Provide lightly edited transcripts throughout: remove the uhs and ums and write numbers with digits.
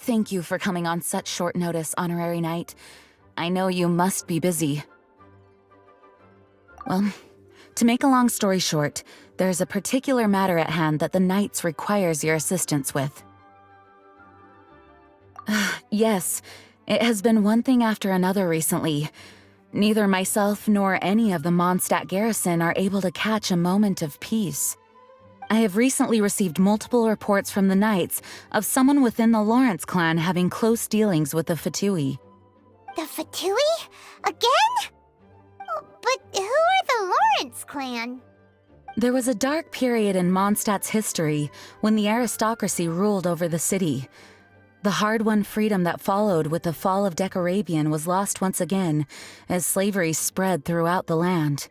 Thank you for coming on such short notice, Honorary Knight. I know you must be busy. Well, to make a long story short, there's a particular matter at hand that the Knights requires your assistance with. Yes, it has been one thing after another recently. Neither myself nor any of the Mondstadt garrison are able to catch a moment of peace. I have recently received multiple reports from the Knights of someone within the Lawrence clan having close dealings with the Fatui. The Fatui? Again? Oh, but who are the Lawrence clan? There was a dark period in Mondstadt's history when the aristocracy ruled over the city. The hard-won freedom that followed with the fall of Decorabian was lost once again as slavery spread throughout the land.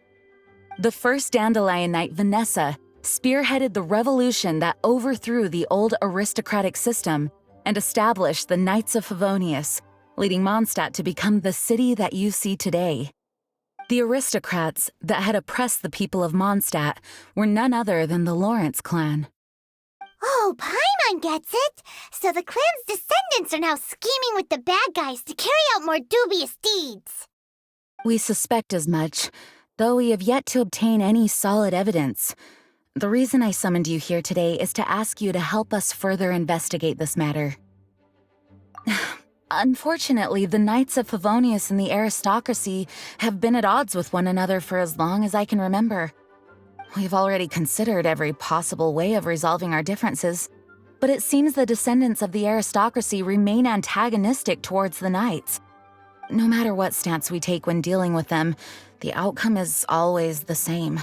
The first Dandelion Knight, Vanessa, spearheaded the revolution that overthrew the old aristocratic system and established the Knights of Favonius, leading Mondstadt to become the city that you see today. The aristocrats that had oppressed the people of Mondstadt were none other than the Lawrence clan. Oh, Paimon gets it! So the clan's descendants are now scheming with the bad guys to carry out more dubious deeds. We suspect as much, though we have yet to obtain any solid evidence. The reason I summoned you here today is to ask you to help us further investigate this matter. Unfortunately, the Knights of Favonius and the aristocracy have been at odds with one another for as long as I can remember. We've already considered every possible way of resolving our differences, but it seems the descendants of the aristocracy remain antagonistic towards the Knights. No matter what stance we take when dealing with them, the outcome is always the same.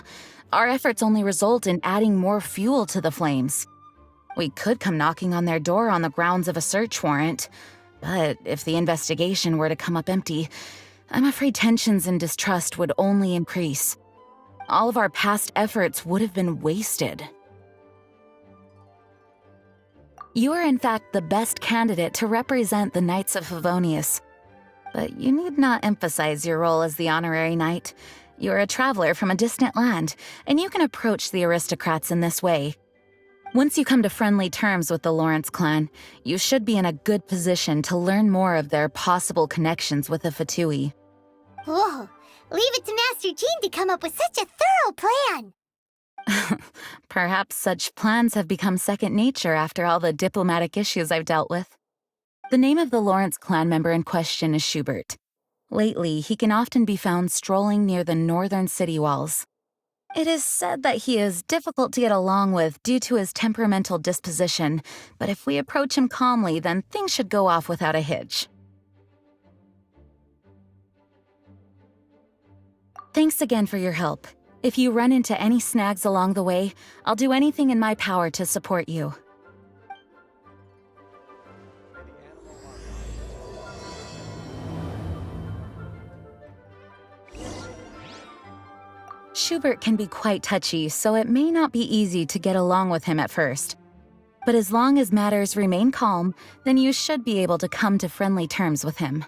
Our efforts only result in adding more fuel to the flames. We could come knocking on their door on the grounds of a search warrant, but if the investigation were to come up empty, I'm afraid tensions and distrust would only increase. All of our past efforts would have been wasted. You are in fact the best candidate to represent the Knights of Favonius. But you need not emphasize your role as the Honorary Knight. You're a traveler from a distant land, and you can approach the aristocrats in this way. Once you come to friendly terms with the Lawrence clan, you should be in a good position to learn more of their possible connections with the Fatui. Whoa! Leave it to Master Jean to come up with such a thorough plan! Perhaps such plans have become second nature after all the diplomatic issues I've dealt with. The name of the Lawrence clan member in question is Schubert. Lately, he can often be found strolling near the northern city walls. It is said that he is difficult to get along with due to his temperamental disposition, but if we approach him calmly, then things should go off without a hitch. Thanks again for your help. If you run into any snags along the way, I'll do anything in my power to support you. Schubert can be quite touchy, so it may not be easy to get along with him at first. But as long as matters remain calm, then you should be able to come to friendly terms with him.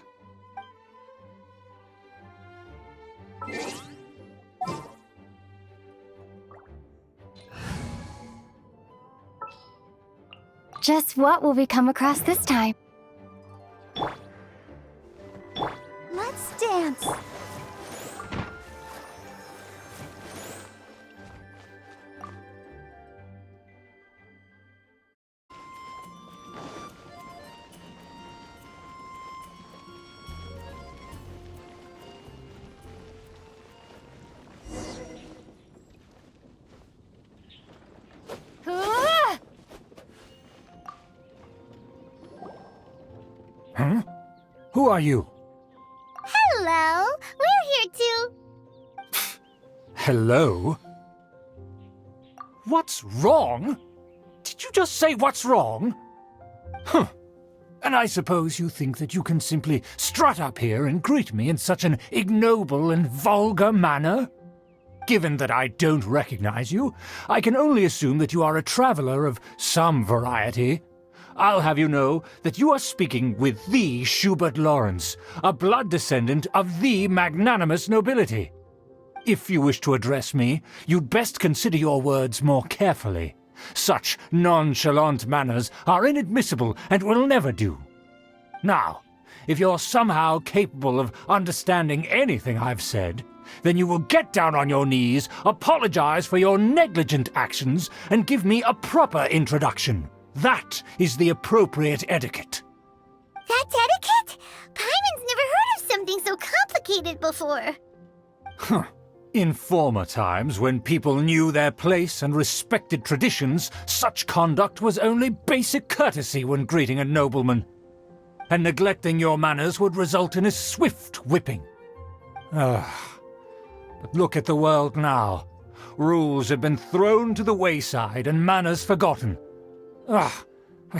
Just what will we come across this time? Let's dance! Huh? Who are you? Hello! We're here too! Hello? What's wrong? Did you just say what's wrong? Huh. And I suppose you think that you can simply strut up here and greet me in such an ignoble and vulgar manner? Given that I don't recognize you, I can only assume that you are a traveler of some variety. I'll have you know that you are speaking with the Schubert Lawrence, a blood descendant of the magnanimous nobility. If you wish to address me, you'd best consider your words more carefully. Such nonchalant manners are inadmissible and will never do. Now, if you're somehow capable of understanding anything I've said, then you will get down on your knees, apologize for your negligent actions, and give me a proper introduction. That is the appropriate etiquette. That's etiquette? Paimon's never heard of something so complicated before. Huh. In former times, when people knew their place and respected traditions, such conduct was only basic courtesy when greeting a nobleman. And neglecting your manners would result in a swift whipping. But look at the world now. Rules have been thrown to the wayside and manners forgotten. I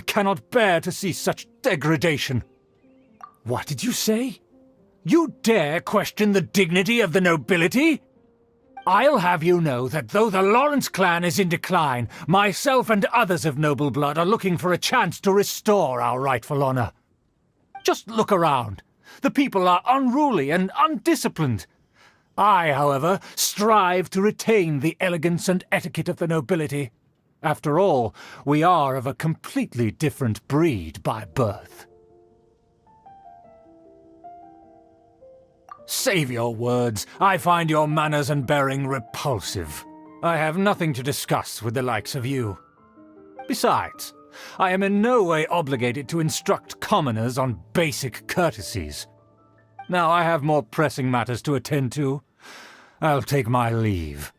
cannot bear to see such degradation. What did you say? You dare question the dignity of the nobility? I'll have you know that though the Lawrence clan is in decline, myself and others of noble blood are looking for a chance to restore our rightful honor. Just look around. The people are unruly and undisciplined. I, however, strive to retain the elegance and etiquette of the nobility. After all, we are of a completely different breed by birth. Save your words. I find your manners and bearing repulsive. I have nothing to discuss with the likes of you. Besides, I am in no way obligated to instruct commoners on basic courtesies. Now I have more pressing matters to attend to. I'll take my leave.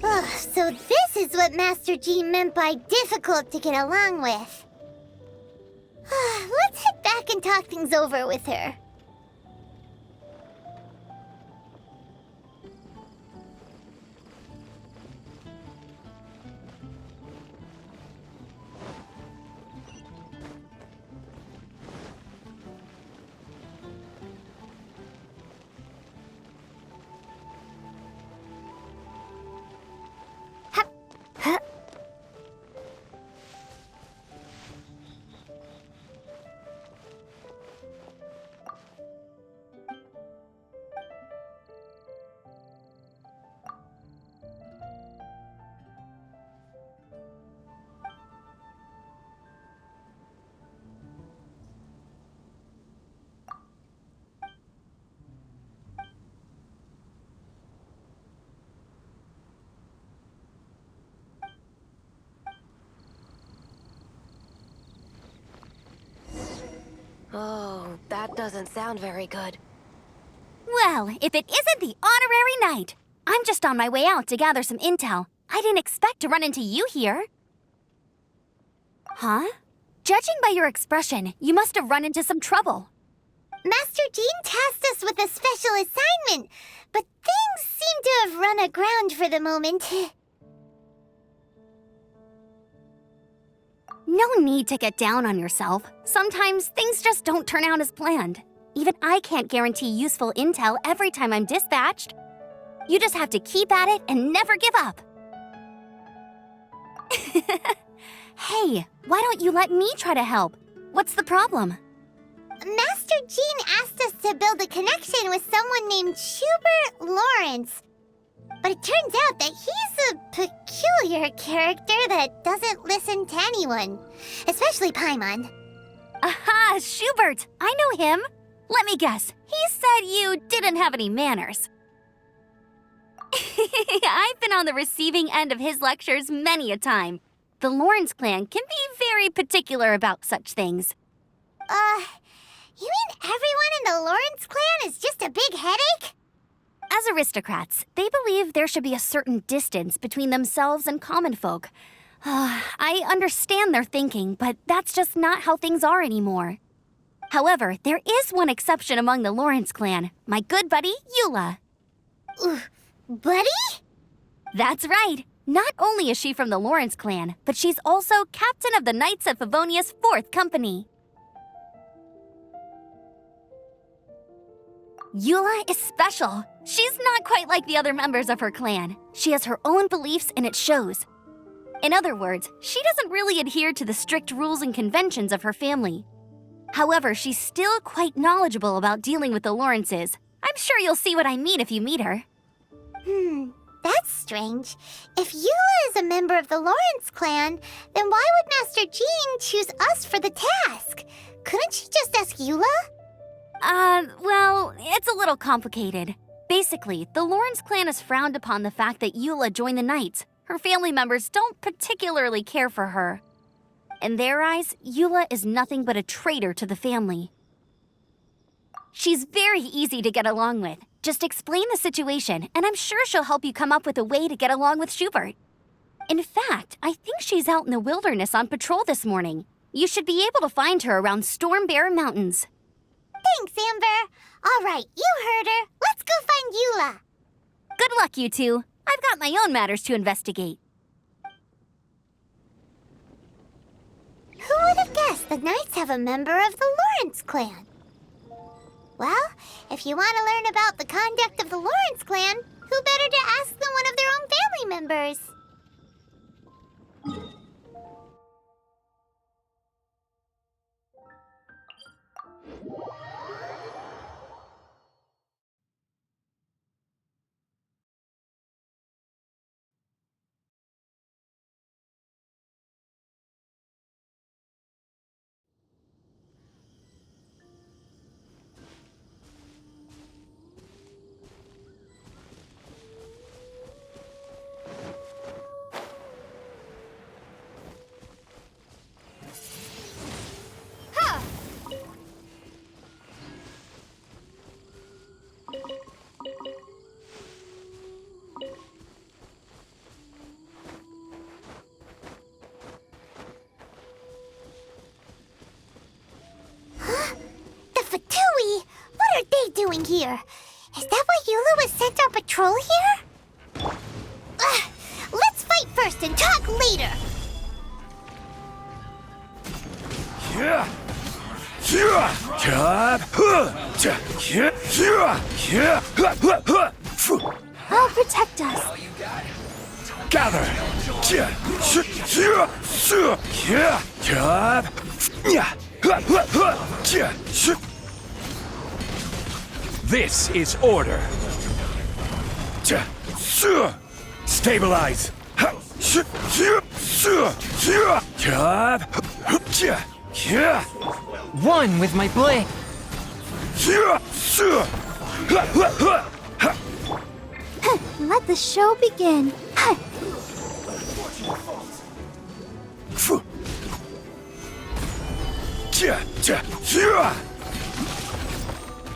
So this is what Master G meant by difficult to get along with. Let's head back and talk things over with her. Oh, that doesn't sound very good. Well, if it isn't the honorary knight! I'm just on my way out to gather some intel. I didn't expect to run into you here. Huh? Judging by your expression, you must have run into some trouble. Master Jean tasked us with a special assignment, but things seem to have run aground for the moment. No need to get down on yourself. Sometimes things just don't turn out as planned. Even I can't guarantee useful intel every time I'm dispatched. You just have to keep at it and never give up. Hey, why don't you let me try to help? What's the problem? Master Jean asked us to build a connection with someone named Schubert Lawrence. But it turns out that he's a peculiar character that doesn't listen to anyone, especially Paimon. Aha, Schubert! I know him! Let me guess, he said you didn't have any manners. I've been on the receiving end of his lectures many a time. The Lawrence clan can be very particular about such things. You mean everyone in the Lawrence clan is just a big headache? As aristocrats, they believe there should be a certain distance between themselves and common folk. I understand their thinking, but that's just not how things are anymore. However, there is one exception among the Lawrence clan, my good buddy, Eula. Buddy? That's right. Not only is she from the Lawrence clan, but she's also captain of the Knights of Favonia's 4th Company. Eula is special. She's not quite like the other members of her clan. She has her own beliefs and it shows. In other words, she doesn't really adhere to the strict rules and conventions of her family. However, she's still quite knowledgeable about dealing with the Lawrences. I'm sure you'll see what I mean if you meet her. That's strange. If Eula is a member of the Lawrence clan, then why would Master Jean choose us for the task? Couldn't she just ask Eula? Well, it's a little complicated. Basically, the Lawrence clan has frowned upon the fact that Eula joined the Knights. Her family members don't particularly care for her. In their eyes, Eula is nothing but a traitor to the family. She's very easy to get along with. Just explain the situation, and I'm sure she'll help you come up with a way to get along with Schubert. In fact, I think she's out in the wilderness on patrol this morning. You should be able to find her around Storm Bear Mountains. Thanks, Amber. All right, you heard her. Let's go find Eula. Good luck, you two. I've got my own matters to investigate. Who would have guessed the Knights have a member of the Lawrence clan? Well, if you want to learn about the conduct of the Lawrence clan, who better to ask than one of their own family members? What are they doing here? Is that why Eula was sent on patrol here? Let's fight first and talk later. I'll protect us. Gather! This is order. Stabilize. One with my blade. Let the show begin.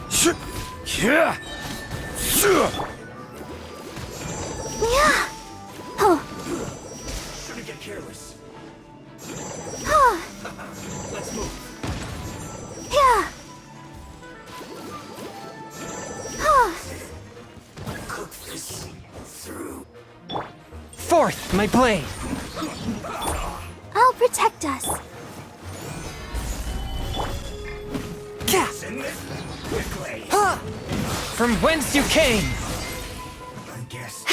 Shouldn't get careless. Let's move. Cook this through. Forth, my blade. I'll protect us. Send this quickly. From whence you came. I guess.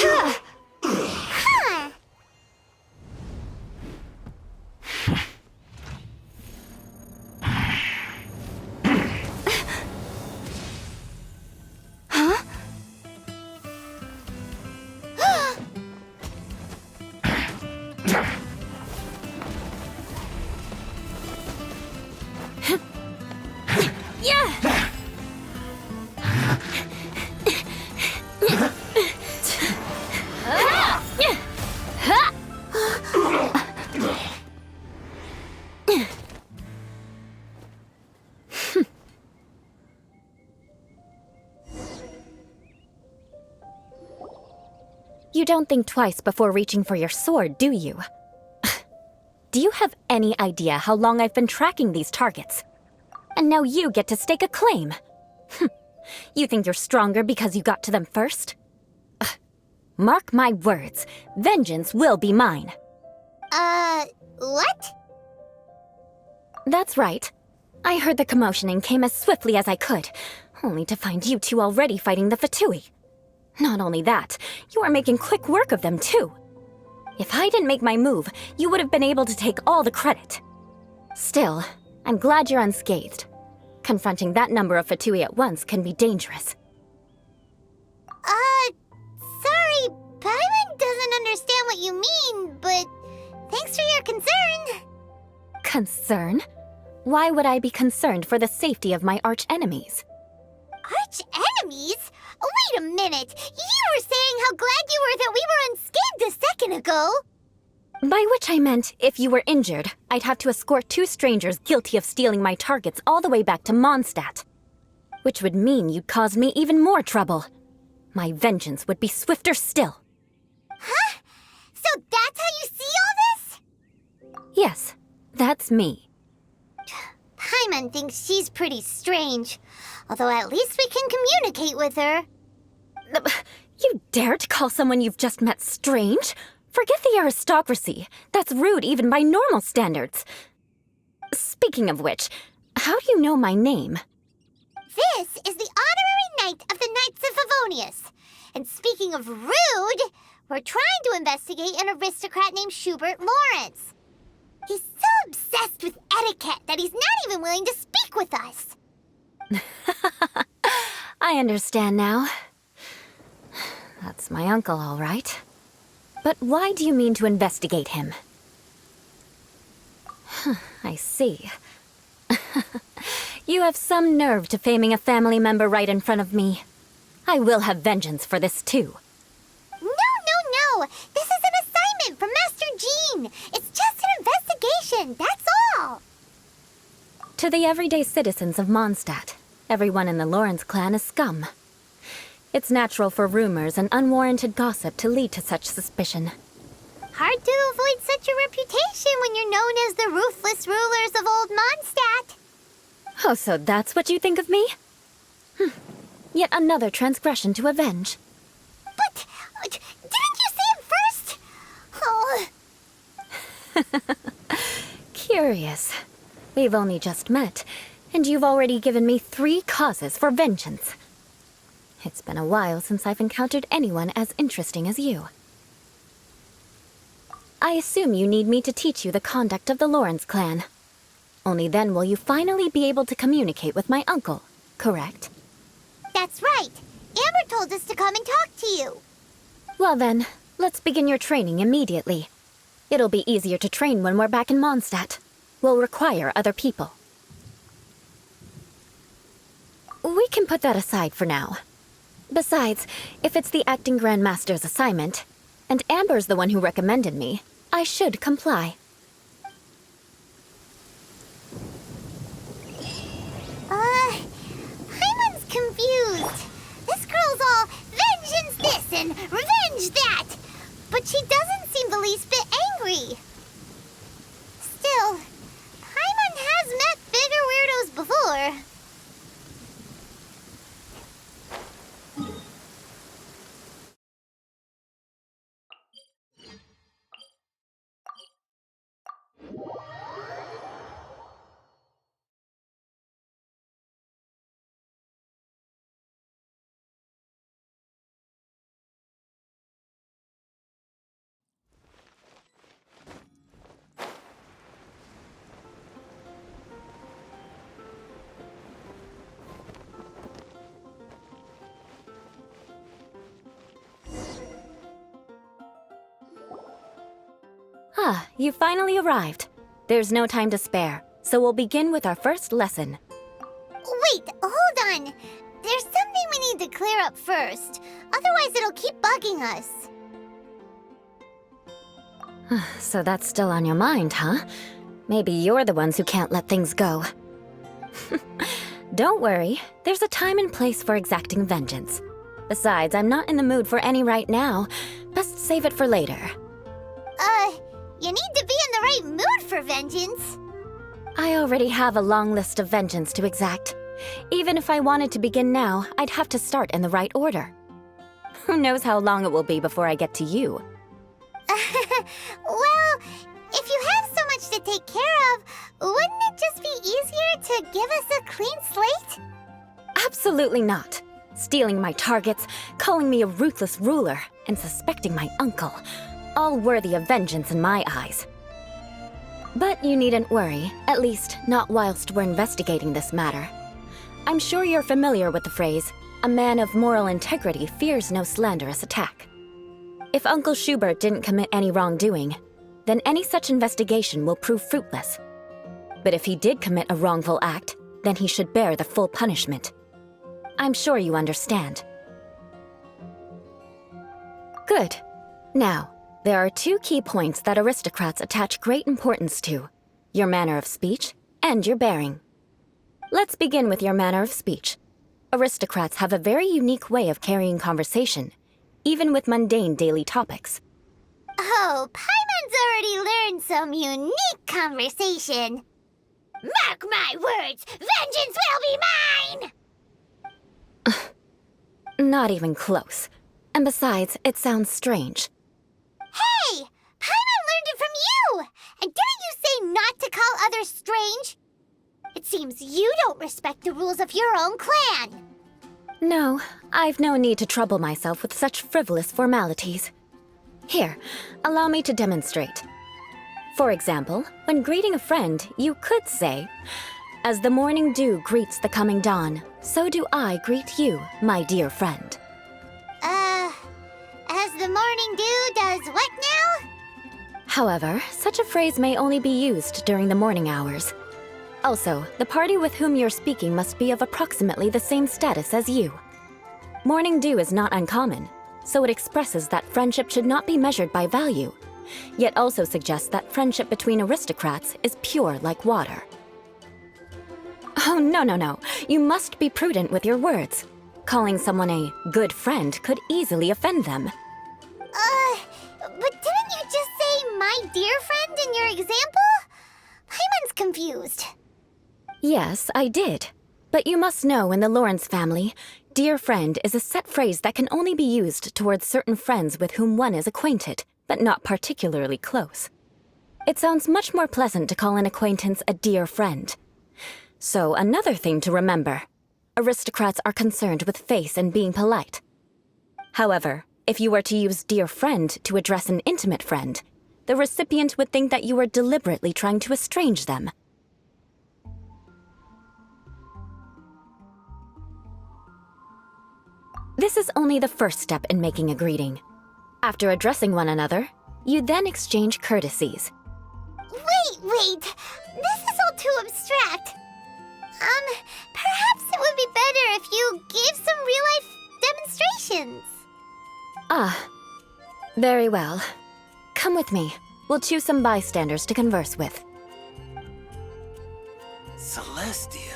You don't think twice before reaching for your sword, do you? Do you have any idea how long I've been tracking these targets? And now you get to stake a claim. You think you're stronger because you got to them first? Mark my words, vengeance will be mine. What? That's right. I heard the commotion and came as swiftly as I could, only to find you two already fighting the Fatui. Not only that, you are making quick work of them too. If I didn't make my move, you would have been able to take all the credit. Still, I'm glad you're unscathed. Confronting that number of Fatui at once can be dangerous. Sorry, but I understand what you mean, but thanks for your concern. Concern? Why would I be concerned for the safety of my arch-enemies? Arch-enemies? Wait a minute! You were saying how glad you were that we were unscathed a second ago! By which I meant, if you were injured, I'd have to escort 2 strangers guilty of stealing my targets all the way back to Mondstadt. Which would mean you'd cause me even more trouble. My vengeance would be swifter still. Huh? So that's how you see all this? Yes, that's me. Paimon thinks she's pretty strange. Although at least we can communicate with her. You dare to call someone you've just met strange? Forget the aristocracy. That's rude even by normal standards. Speaking of which, how do you know my name? This is the honorary knight of the Knights of Favonius. And speaking of rude, we're trying to investigate an aristocrat named Schubert Lawrence. He's so obsessed with etiquette that he's not even willing to speak with us. I understand now. That's my uncle, all right. But why do you mean to investigate him? I see. You have some nerve to faming a family member right in front of me. I will have vengeance for this too. No. This is an assignment from Master Jean. It's just an investigation, that's all. To the everyday citizens of Mondstadt, everyone in the Lawrence clan is scum. It's natural for rumors and unwarranted gossip to lead to such suspicion. Hard to avoid such a reputation when you're known as the ruthless rulers of Old Mondstadt. Oh, so that's what you think of me? Yet another transgression to avenge. But didn't you say it first? Oh. Curious. We've only just met, and you've already given me 3 causes for vengeance. It's been a while since I've encountered anyone as interesting as you. I assume you need me to teach you the conduct of the Lawrence clan. Only then will you finally be able to communicate with my uncle, correct? That's right. Amber told us to come and talk to you. Well then, let's begin your training immediately. It'll be easier to train when we're back in Mondstadt. We'll require other people. We can put that aside for now. Besides, if it's the acting Grandmaster's assignment, and Amber's the one who recommended me, I should comply. Paimon's confused. This girl's all vengeance this and revenge that. But she doesn't seem the least bit angry. Still, Paimon has met bigger weirdos before. Ah, you finally arrived. There's no time to spare, so we'll begin with our first lesson. Wait, hold on. There's something we need to clear up first. Otherwise, it'll keep bugging us. So that's still on your mind, huh? Maybe you're the ones who can't let things go. Don't worry, there's a time and place for exacting vengeance. Besides, I'm not in the mood for any right now. Best save it for later. You need to be in the right mood for vengeance. I already have a long list of vengeance to exact. Even if I wanted to begin now, I'd have to start in the right order. Who knows how long it will be before I get to you? Well, if you have so much to take care of, wouldn't it just be easier to give us a clean slate? Absolutely not. Stealing my targets, calling me a ruthless ruler, and suspecting my uncle. All worthy of vengeance in my eyes. But you needn't worry, at least not whilst we're investigating this matter. I'm sure you're familiar with the phrase, a man of moral integrity fears no slanderous attack. If Uncle Schubert didn't commit any wrongdoing, then any such investigation will prove fruitless. But if he did commit a wrongful act, then he should bear the full punishment. I'm sure you understand. Good. Now, there are two key points that aristocrats attach great importance to: your manner of speech and your bearing. Let's begin with your manner of speech. Aristocrats have a very unique way of carrying conversation, even with mundane daily topics. Oh, Paimon's already learned some unique conversation. Mark my words, vengeance will be mine! Not even close. And besides, it sounds strange. Hey! Paimon learned it from you! And didn't you say not to call others strange? It seems you don't respect the rules of your own clan. No, I've no need to trouble myself with such frivolous formalities. Here, allow me to demonstrate. For example, when greeting a friend, you could say, "As the morning dew greets the coming dawn, so do I greet you, my dear friend." As the morning dew does what now? However, such a phrase may only be used during the morning hours. Also, the party with whom you're speaking must be of approximately the same status as you. Morning dew is not uncommon, so it expresses that friendship should not be measured by value, yet also suggests that friendship between aristocrats is pure like water. Oh, no. You must be prudent with your words. Calling someone a good friend could easily offend them. But didn't you just say my dear friend in your example? Paimon's confused. Yes, I did. But you must know in the Lawrence family, dear friend is a set phrase that can only be used towards certain friends with whom one is acquainted, but not particularly close. It sounds much more pleasant to call an acquaintance a dear friend. So another thing to remember, aristocrats are concerned with face and being polite. However, if you were to use dear friend to address an intimate friend, the recipient would think that you were deliberately trying to estrange them. This is only the first step in making a greeting. After addressing one another, you then exchange courtesies. Wait. This is all too abstract. Perhaps it would be better if you gave some real-life demonstrations. Ah, very well. Come with me. We'll choose some bystanders to converse with. Celestia.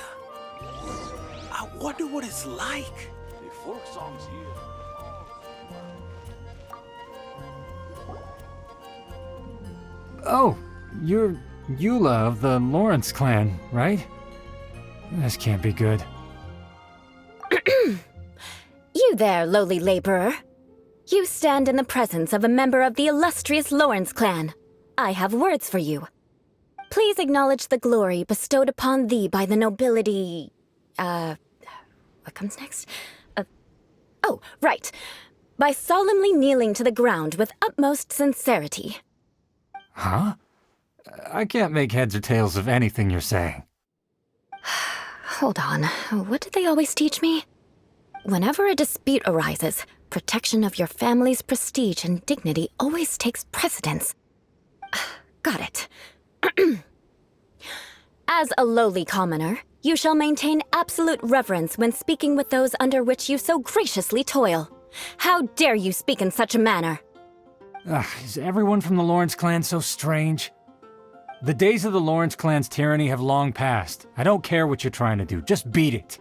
I wonder what it's like. The folk songs here. Oh, you're Eula of the Lawrence clan, right? This can't be good. You there, lowly laborer. You stand in the presence of a member of the illustrious Lawrence clan. I have words for you. Please acknowledge the glory bestowed upon thee by the nobility... What comes next? Oh, right. By solemnly kneeling to the ground with utmost sincerity. Huh? I can't make heads or tails of anything you're saying. Hold on. What did they always teach me? Whenever a dispute arises, protection of your family's prestige and dignity always takes precedence. Got it. As a lowly commoner, you shall maintain absolute reverence when speaking with those under which you so graciously toil. How dare you speak in such a manner? Is everyone from the Lawrence clan so strange? The days of the Lawrence clan's tyranny have long passed. I don't care what you're trying to do, just beat it.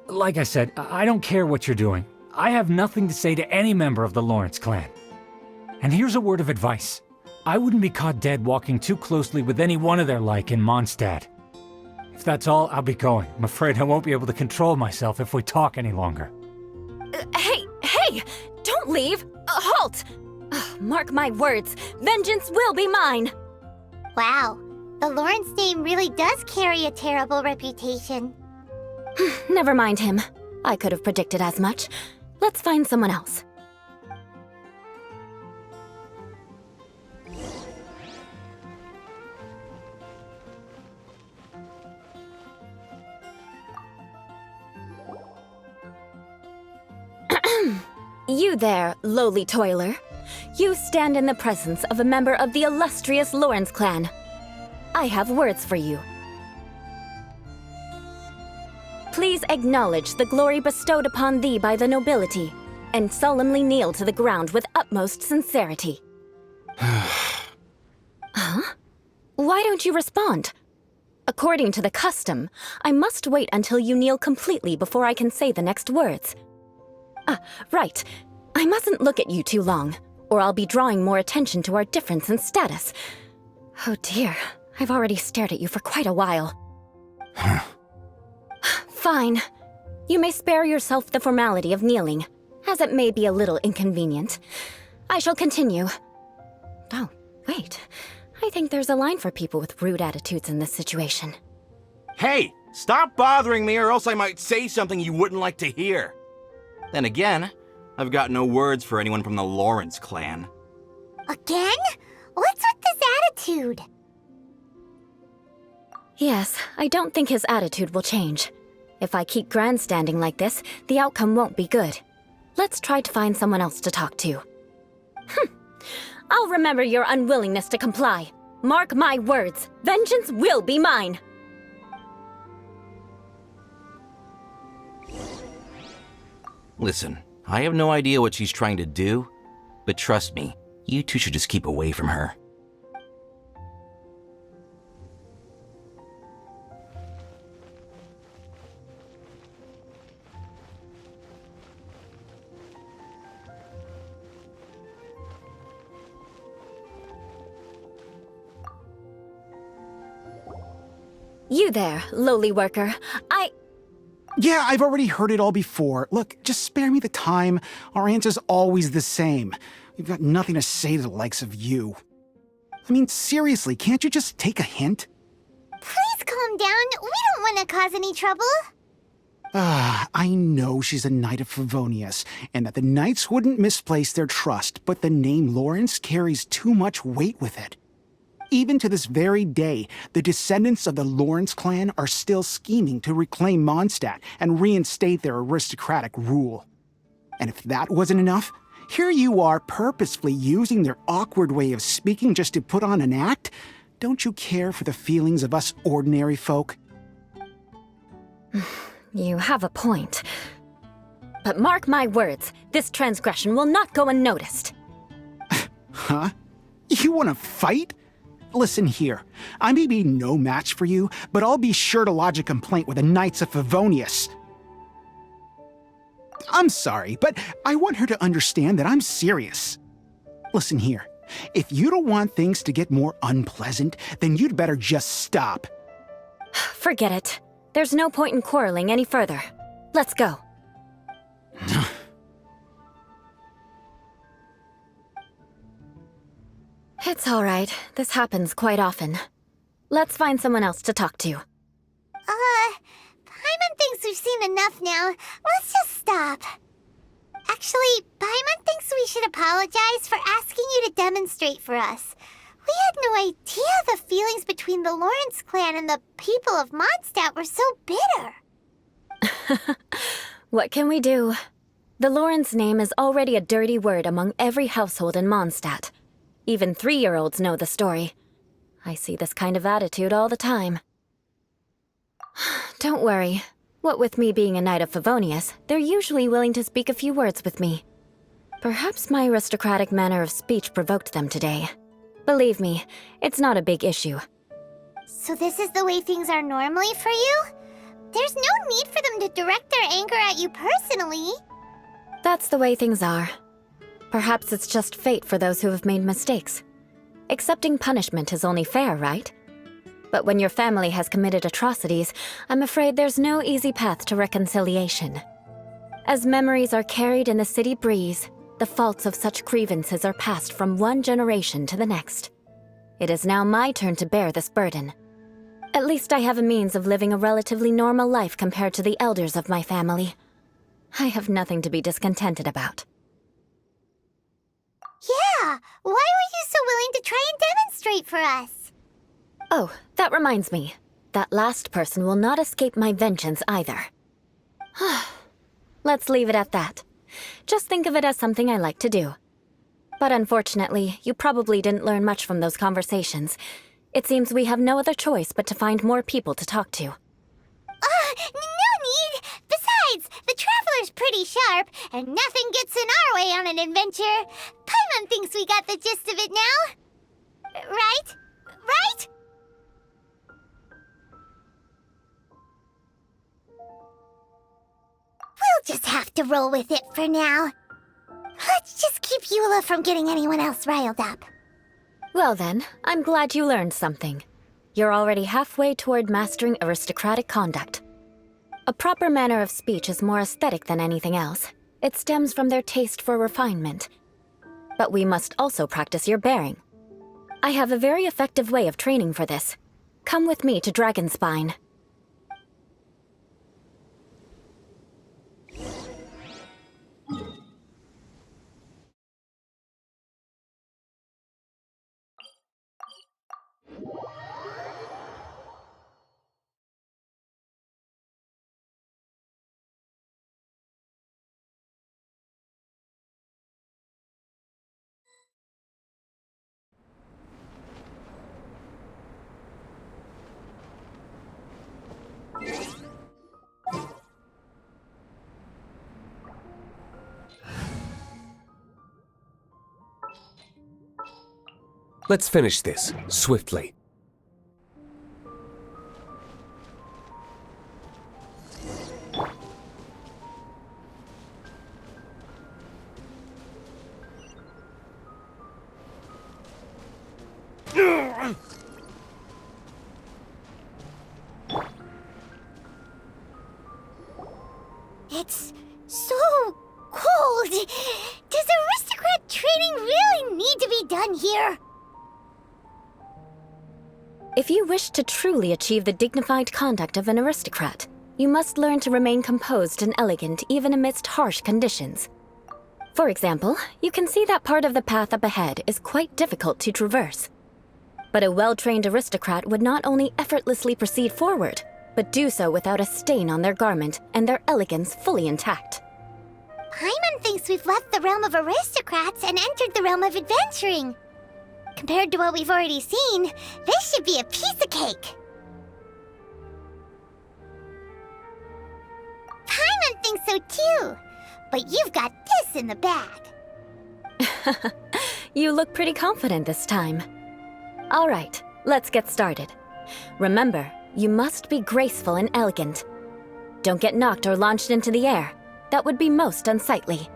Like I said, I don't care what you're doing. I have nothing to say to any member of the Lawrence clan. And here's a word of advice. I wouldn't be caught dead walking too closely with any one of their like in Mondstadt. If that's all, I'll be going. I'm afraid I won't be able to control myself if we talk any longer. Hey! Don't leave! Halt! Mark my words, vengeance will be mine! Wow, the Lawrence name really does carry a terrible reputation. Never mind him. I could have predicted as much. Let's find someone else. You there, lowly toiler. You stand in the presence of a member of the illustrious Lawrence clan. I have words for you. Please acknowledge the glory bestowed upon thee by the nobility, and solemnly kneel to the ground with utmost sincerity. Huh? Why don't you respond? According to the custom, I must wait until you kneel completely before I can say the next words. Right. I mustn't look at you too long, or I'll be drawing more attention to our difference in status. Oh dear, I've already stared at you for quite a while. Fine. You may spare yourself the formality of kneeling, as it may be a little inconvenient. I shall continue. Oh, wait. I think there's a line for people with rude attitudes in this situation. Hey, stop bothering me or else I might say something you wouldn't like to hear. Then again, I've got no words for anyone from the Lawrence clan. Again? What's with this attitude? Yes, I don't think his attitude will change. If I keep grandstanding like this, the outcome won't be good. Let's try to find someone else to talk to. I'll remember your unwillingness to comply. Mark my words, vengeance will be mine. Listen, I have no idea what she's trying to do, but trust me, you two should just keep away from her. You there, lowly worker. Yeah, I've already heard it all before. Look, just spare me the time. Our answer's always the same. We've got nothing to say to the likes of you. I mean, seriously, can't you just take a hint? Please calm down. We don't want to cause any trouble. I know she's a Knight of Favonius, and that the Knights wouldn't misplace their trust, but the name Lawrence carries too much weight with it. Even to this very day, the descendants of the Lawrence clan are still scheming to reclaim Mondstadt and reinstate their aristocratic rule. And if that wasn't enough, here you are purposefully using their awkward way of speaking just to put on an act? Don't you care for the feelings of us ordinary folk? You have a point. But mark my words, this transgression will not go unnoticed. Huh? You want to fight? Listen here, I may be no match for you, but I'll be sure to lodge a complaint with the Knights of Favonius. I'm sorry, but I want her to understand that I'm serious. Listen here, if you don't want things to get more unpleasant, then you'd better just stop. Forget it. There's no point in quarreling any further. Let's go. It's all right. This happens quite often. Let's find someone else to talk to. Paimon thinks we've seen enough now. Let's just stop. Actually, Paimon thinks we should apologize for asking you to demonstrate for us. We had no idea the feelings between the Lawrence clan and the people of Mondstadt were so bitter. What can we do? The Lawrence name is already a dirty word among every household in Mondstadt. Even 3-year-olds know the story. I see this kind of attitude all the time. Don't worry. What with me being a Knight of Favonius, they're usually willing to speak a few words with me. Perhaps my aristocratic manner of speech provoked them today. Believe me, it's not a big issue. So this is the way things are normally for you? There's no need for them to direct their anger at you personally. That's the way things are. Perhaps it's just fate for those who have made mistakes. Accepting punishment is only fair, right? But when your family has committed atrocities, I'm afraid there's no easy path to reconciliation. As memories are carried in the city breeze, the faults of such grievances are passed from one generation to the next. It is now my turn to bear this burden. At least I have a means of living a relatively normal life compared to the elders of my family. I have nothing to be discontented about. Yeah, why were you so willing to try and demonstrate for us? Oh, that reminds me. That last person will not escape my vengeance either. Let's leave it at that. Just think of it as something I like to do. But unfortunately, you probably didn't learn much from those conversations. It seems we have no other choice but to find more people to talk to. No need! Besides, the Traveler's pretty sharp, and nothing gets in our way on an adventure. Paimon thinks we got the gist of it now. Right? Right? We'll just have to roll with it for now. Let's just keep Eula from getting anyone else riled up. Well then, I'm glad you learned something. You're already halfway toward mastering aristocratic conduct. A proper manner of speech is more aesthetic than anything else. It stems from their taste for refinement. But we must also practice your bearing. I have a very effective way of training for this. Come with me to Dragonspine. Let's finish this, swiftly. It's so cold. Does aristocrat training really need to be done here? If you wish to truly achieve the dignified conduct of an aristocrat, you must learn to remain composed and elegant even amidst harsh conditions. For example, you can see that part of the path up ahead is quite difficult to traverse. But a well-trained aristocrat would not only effortlessly proceed forward, but do so without a stain on their garment and their elegance fully intact. Paimon thinks we've left the realm of aristocrats and entered the realm of adventuring. Compared to what we've already seen, this should be a piece of cake. Paimon thinks so too, but you've got this in the bag. You look pretty confident this time. All right, let's get started. Remember, you must be graceful and elegant. Don't get knocked or launched into the air. That would be most unsightly.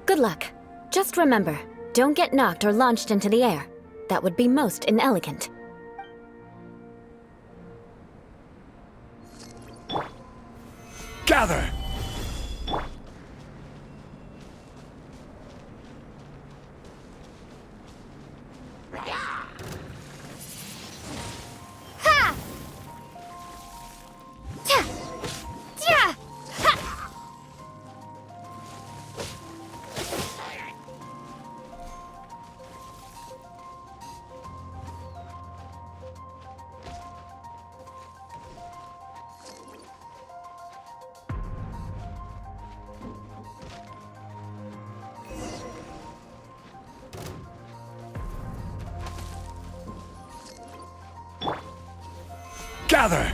Good luck. Just remember, don't get knocked or launched into the air. That would be most inelegant. Gather! Ha! Ja! Ja! Ha! Gather!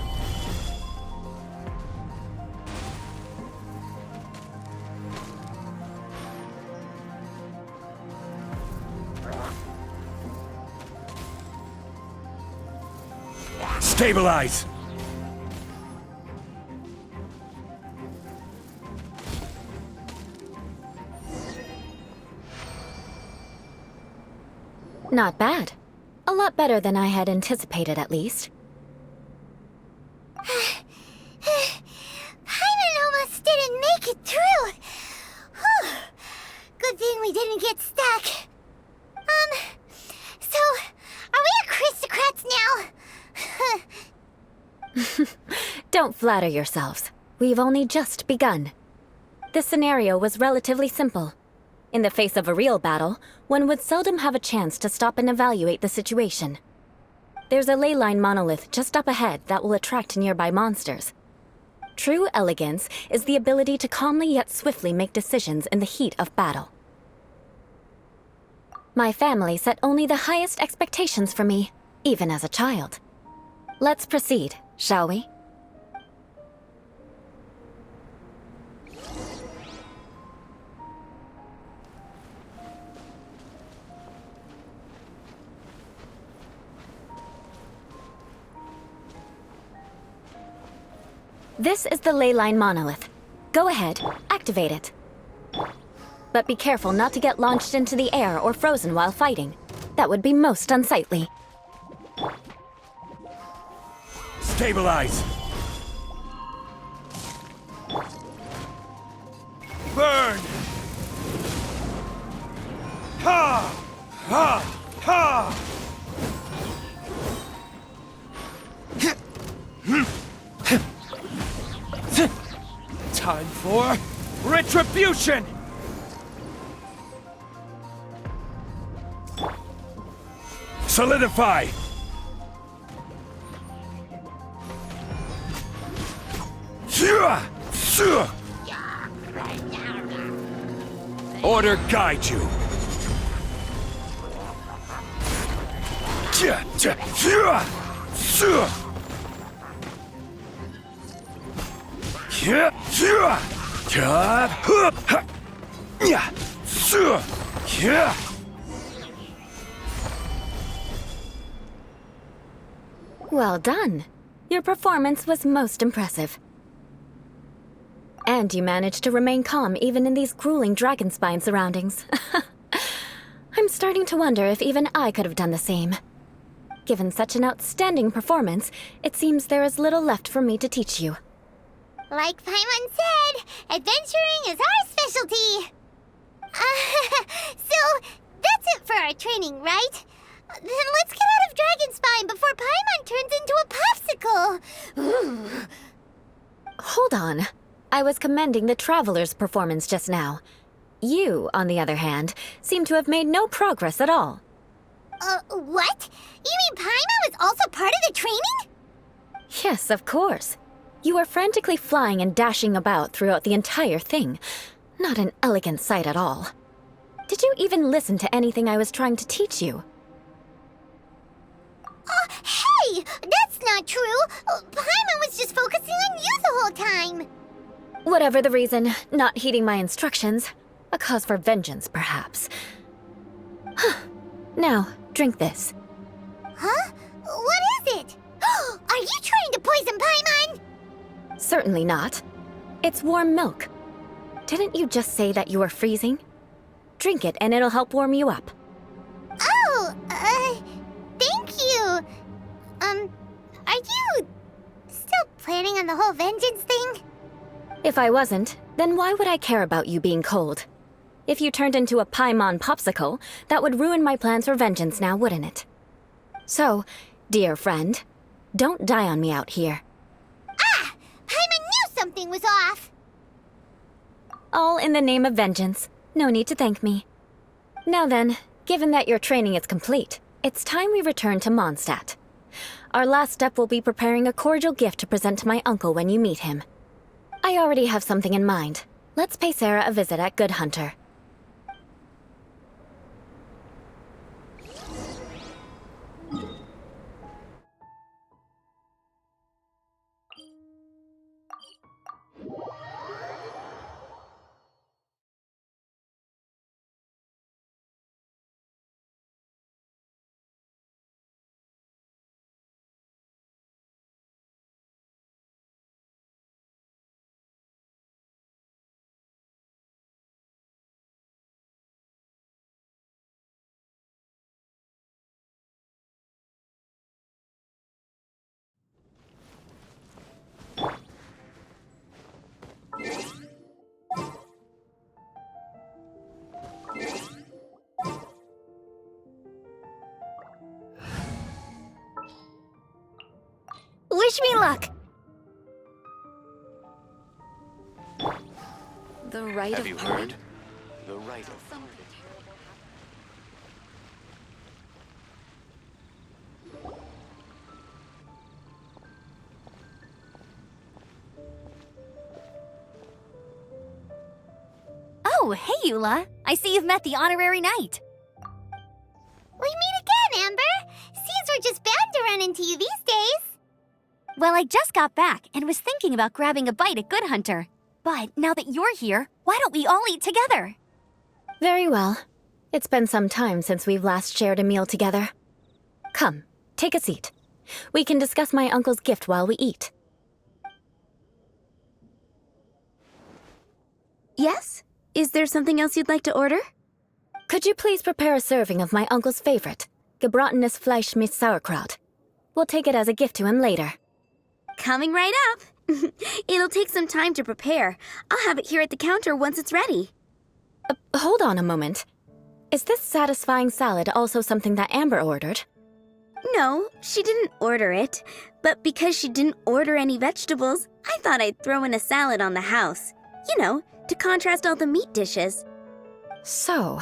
Stabilize! Not bad. A lot better than I had anticipated, at least. Paimon almost didn't make it through. Whew. Good thing we didn't get stuck. So, are we aristocrats now? Don't flatter yourselves. We've only just begun. This scenario was relatively simple. In the face of a real battle, one would seldom have a chance to stop and evaluate the situation. There's a ley line monolith just up ahead that will attract nearby monsters. True elegance is the ability to calmly yet swiftly make decisions in the heat of battle. My family set only the highest expectations for me, even as a child. Let's proceed, shall we? This is the ley line monolith. Go ahead, activate it. But be careful not to get launched into the air or frozen while fighting. That would be most unsightly. Stabilize! Burn! Ha! Ha! Ha! Time for retribution! Solidify! Order guide you! Well done. Your performance was most impressive. And you managed to remain calm even in these grueling dragon spine surroundings. I'm starting to wonder if even I could have done the same. Given such an outstanding performance, it seems there is little left for me to teach you. Like Paimon said, adventuring is our specialty. So, that's it for our training, right? Then let's get out of Dragon Spine before Paimon turns into a popsicle. Hold on. I was commending the Traveler's performance just now. You, on the other hand, seem to have made no progress at all. What? You mean Paimon was also part of the training? Yes, of course. You were frantically flying and dashing about throughout the entire thing. Not an elegant sight at all. Did you even listen to anything I was trying to teach you? Hey! That's not true! Paimon was just focusing on you the whole time! Whatever the reason, not heeding my instructions. A cause for vengeance, perhaps. Now, drink this. Huh? What is it? Are you trying to poison Paimon? Certainly not. It's warm milk. Didn't you just say that you were freezing? Drink it and it'll help warm you up. Oh, thank you. Are you still planning on the whole vengeance thing? If I wasn't, then why would I care about you being cold? If you turned into a Paimon popsicle, that would ruin my plans for vengeance now, wouldn't it? So, dear friend, don't die on me out here. Ah! Paimon knew something was off! All in the name of vengeance. No need to thank me. Now then, given that your training is complete, it's time we return to Mondstadt. Our last step will be preparing a cordial gift to present to my uncle when you meet him. I already have something in mind. Let's pay Sarah a visit at Good Hunter. Wish me luck! The rite Have of you pardon? heard? The rite of Oh, hey, Eula. I see you've met the honorary knight. We meet again, Amber. Seems we're just bound to run into you these days. Well, I just got back and was thinking about grabbing a bite at Good Hunter. But now that you're here, why don't we all eat together? Very well. It's been some time since we've last shared a meal together. Come, take a seat. We can discuss my uncle's gift while we eat. Yes? Is there something else you'd like to order? Could you please prepare a serving of my uncle's favorite, gebratenes Fleisch mit Sauerkraut? We'll take it as a gift to him later. Coming right up. It'll take some time to prepare. I'll have it here at the counter once it's ready. Hold on a moment. Is this satisfying salad also something that Amber ordered? No, she didn't order it. But because she didn't order any vegetables, I thought I'd throw in a salad on the house. You know, to contrast all the meat dishes. So,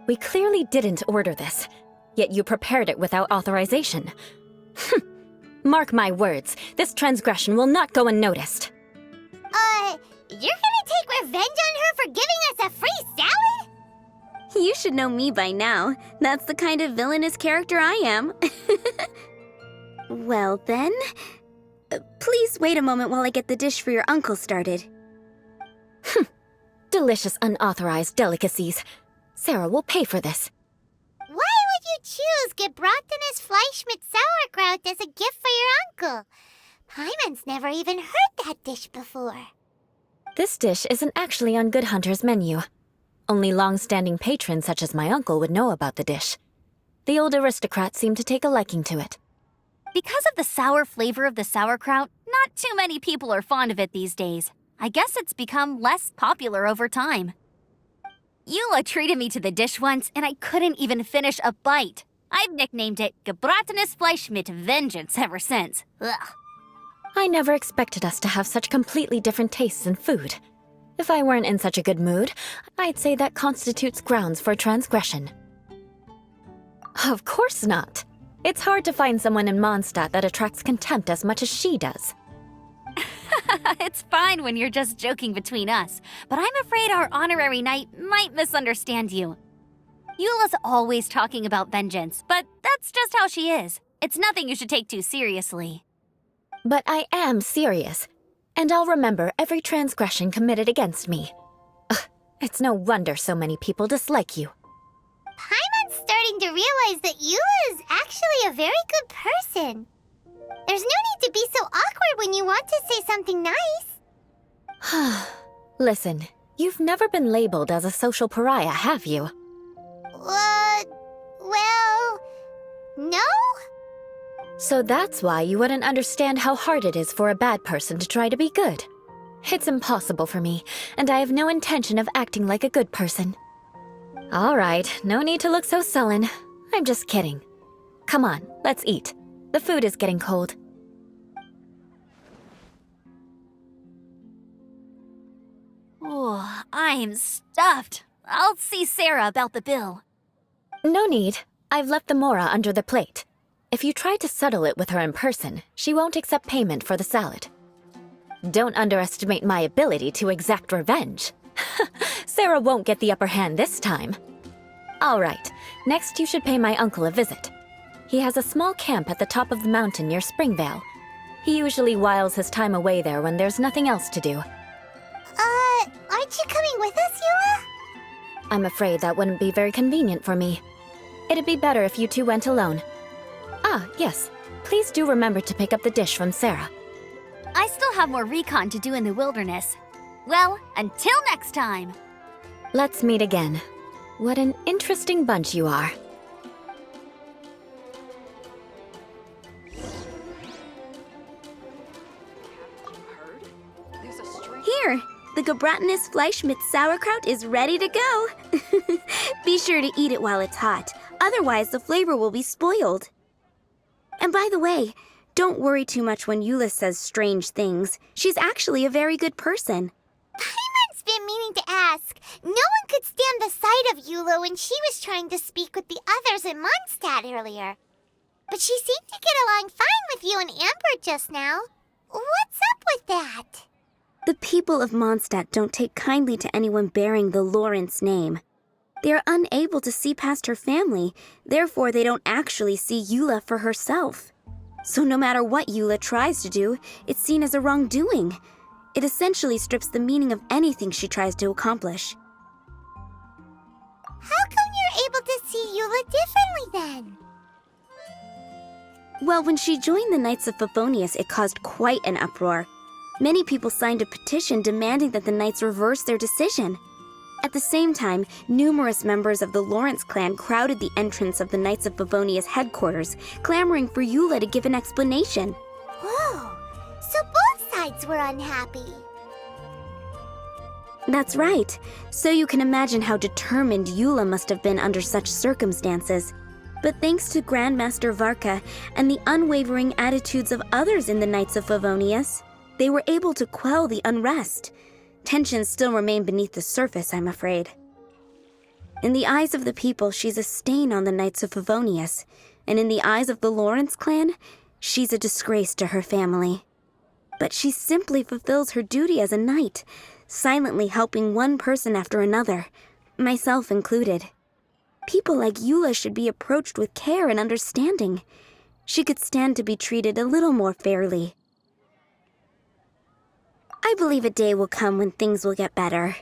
we clearly didn't order this, yet you prepared it without authorization. Mark my words, this transgression will not go unnoticed. You're gonna take revenge on her for giving us a free salad? You should know me by now. That's the kind of villainous character I am. Well then, please wait a moment while I get the dish for your uncle started. Delicious unauthorized delicacies. Sarah will pay for this. Why would you choose gebratenes Fleisch mit Sauerkraut as a gift for your uncle? Paimon's never even heard that dish before. This dish isn't actually on Good Hunter's menu. Only long-standing patrons such as my uncle would know about the dish. The old aristocrats seem to take a liking to it. Because of the sour flavor of the sauerkraut, not too many people are fond of it these days. I guess it's become less popular over time. Eula treated me to the dish once, and I couldn't even finish a bite. I've nicknamed it gebratenes Fleisch mit Vengeance ever since. Ugh. I never expected us to have such completely different tastes in food. If I weren't in such a good mood, I'd say that constitutes grounds for transgression. Of course not. It's hard to find someone in Mondstadt that attracts contempt as much as she does. It's fine when you're just joking between us, but I'm afraid our honorary knight might misunderstand you. Eula's always talking about vengeance, but that's just how she is. It's nothing you should take too seriously. But I am serious, and I'll remember every transgression committed against me. Ugh, it's no wonder so many people dislike you. Paimon's starting to realize that Eula is actually a very good person. There's no need to be so awkward when you want to say something nice. Listen, you've never been labeled as a social pariah, have you? Well, no? So that's why you wouldn't understand how hard it is for a bad person to try to be good. It's impossible for me, and I have no intention of acting like a good person. All right, no need to look so sullen. I'm just kidding. Come on, let's eat. The food is getting cold. Oh, I'm stuffed. I'll see Sarah about the bill. No need. I've left the mora under the plate. If you try to settle it with her in person, she won't accept payment for the salad. Don't underestimate my ability to exact revenge. Sarah won't get the upper hand this time. All right, next you should pay my uncle a visit. He has a small camp at the top of the mountain near Springvale. He usually whiles his time away there when there's nothing else to do. Aren't you coming with us, Eula? I'm afraid that wouldn't be very convenient for me. It'd be better if you two went alone. Ah, yes. Please do remember to pick up the dish from Sarah. I still have more recon to do in the wilderness. Well, until next time. Let's meet again. What an interesting bunch you are. Here, the gebratenes Fleisch mit Sauerkraut is ready to go. Be sure to eat it while it's hot, otherwise the flavor will be spoiled. And by the way, don't worry too much when Eula says strange things. She's actually a very good person. Paimon's been meaning to ask. No one could stand the sight of Eula when she was trying to speak with the others in Mondstadt earlier. But she seemed to get along fine with you and Amber just now. What's up with that? The people of Mondstadt don't take kindly to anyone bearing the Lawrence name. They are unable to see past her family, therefore they don't actually see Eula for herself. So no matter what Eula tries to do, it's seen as a wrongdoing. It essentially strips the meaning of anything she tries to accomplish. How come you're able to see Eula differently then? Well, when she joined the Knights of Favonius, it caused quite an uproar. Many people signed a petition demanding that the Knights reverse their decision. At the same time, numerous members of the Lawrence clan crowded the entrance of the Knights of Favonius headquarters, clamoring for Eula to give an explanation. Whoa! So both sides were unhappy. That's right. So you can imagine how determined Eula must have been under such circumstances. But thanks to Grandmaster Varka and the unwavering attitudes of others in the Knights of Favonius, they were able to quell the unrest. Tensions still remain beneath the surface, I'm afraid. In the eyes of the people, she's a stain on the Knights of Favonius, and in the eyes of the Lawrence clan, she's a disgrace to her family. But she simply fulfills her duty as a knight, silently helping one person after another, myself included. People like Eula should be approached with care and understanding. She could stand to be treated a little more fairly. I believe a day will come when things will get better.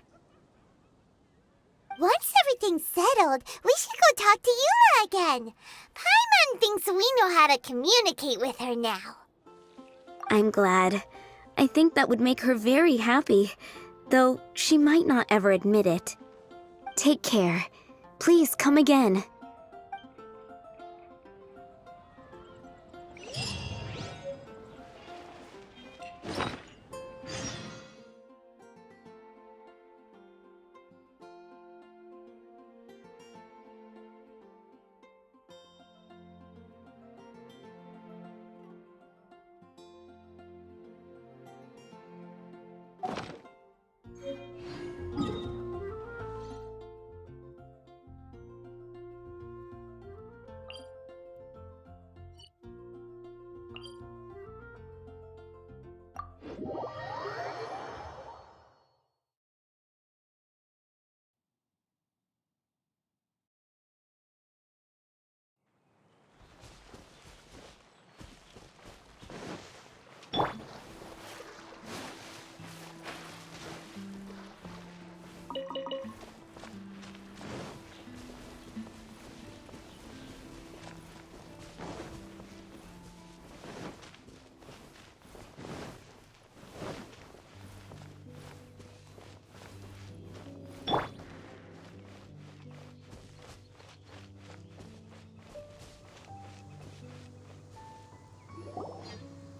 Once everything's settled, we should go talk to Eula again. Paimon thinks we know how to communicate with her now. I'm glad. I think that would make her very happy, though she might not ever admit it. Take care. Please come again.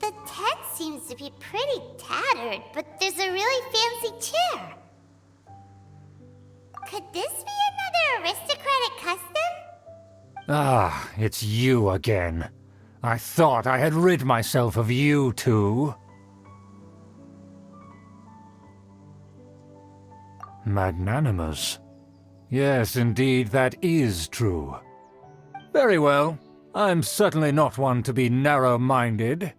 The tent seems to be pretty tattered, but there's a really fancy chair. Could this be another aristocratic custom? Ah, it's you again. I thought I had rid myself of you two. Magnanimous. Yes, indeed, that is true. Very well. I'm certainly not one to be narrow-minded.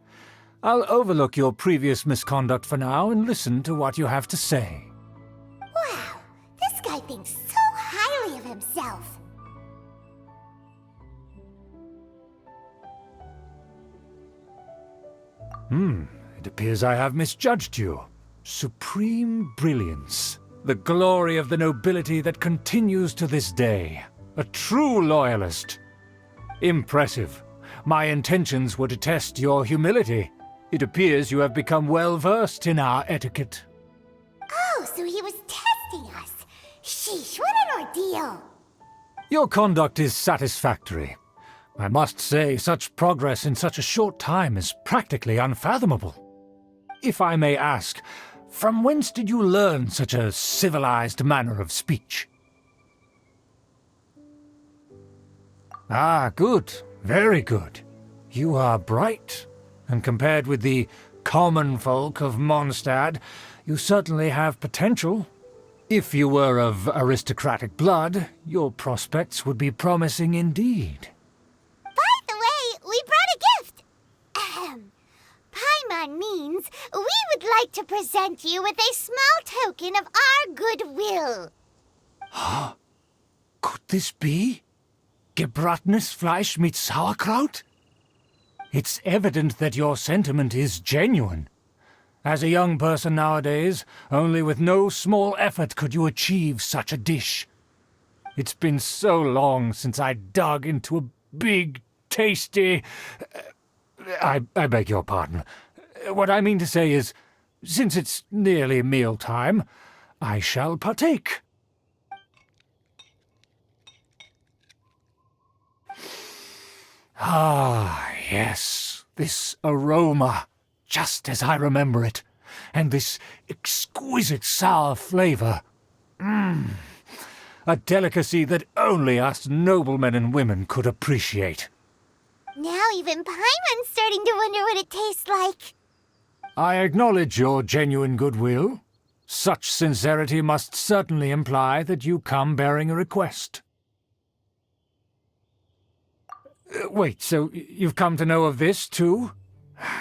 I'll overlook your previous misconduct for now and listen to what you have to say. Wow, this guy thinks so highly of himself. It appears I have misjudged you. Supreme brilliance. The glory of the nobility that continues to this day. A true loyalist. Impressive. My intentions were to test your humility. It appears you have become well-versed in our etiquette. Oh, so he was testing us. Sheesh, what an ordeal. Your conduct is satisfactory. I must say, such progress in such a short time is practically unfathomable. If I may ask, from whence did you learn such a civilized manner of speech? Ah, good. Very good. You are bright, and compared with the common folk of Mondstadt, you certainly have potential. If you were of aristocratic blood, your prospects would be promising indeed. By the way, we brought a gift. Paimon means, we would like to present you with a small token of our goodwill. Huh? Could this be? Gebratenes Fleisch mit Sauerkraut? It's evident that your sentiment is genuine. As a young person nowadays, only with no small effort could you achieve such a dish. It's been so long since I dug into a big, tasty... I beg your pardon. What I mean to say is, since it's nearly mealtime, I shall partake. Ah, yes, this aroma, just as I remember it, and this exquisite sour flavor. A delicacy that only us noblemen and women could appreciate. Now even Paimon's starting to wonder what it tastes like. I acknowledge your genuine goodwill. Such sincerity must certainly imply that you come bearing a request. Wait, so you've come to know of this, too?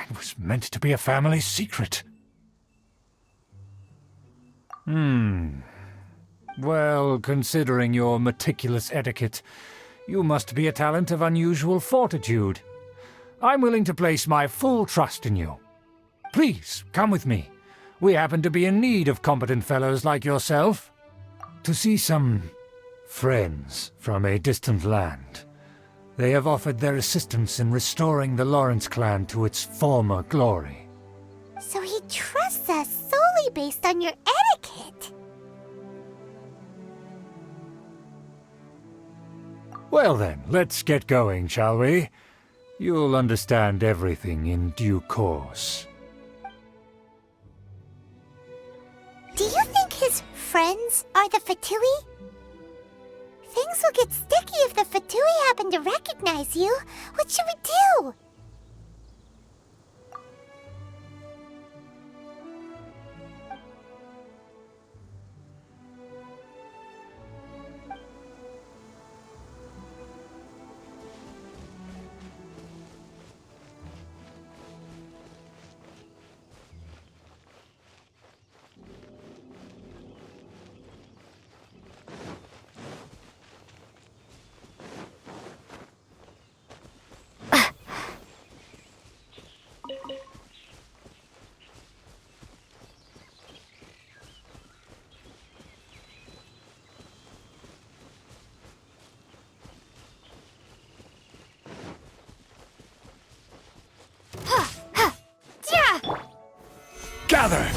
It was meant to be a family secret. Well, considering your meticulous etiquette, you must be a talent of unusual fortitude. I'm willing to place my full trust in you. Please, come with me. We happen to be in need of competent fellows like yourself. To see some friends from a distant land. They have offered their assistance in restoring the Lawrence clan to its former glory. So he trusts us solely based on your etiquette. Well then, let's get going, shall we? You'll understand everything in due course. Do you think his friends are the Fatui? Things will get sticky if the Fatui happen to recognize you. What should we do? Gather!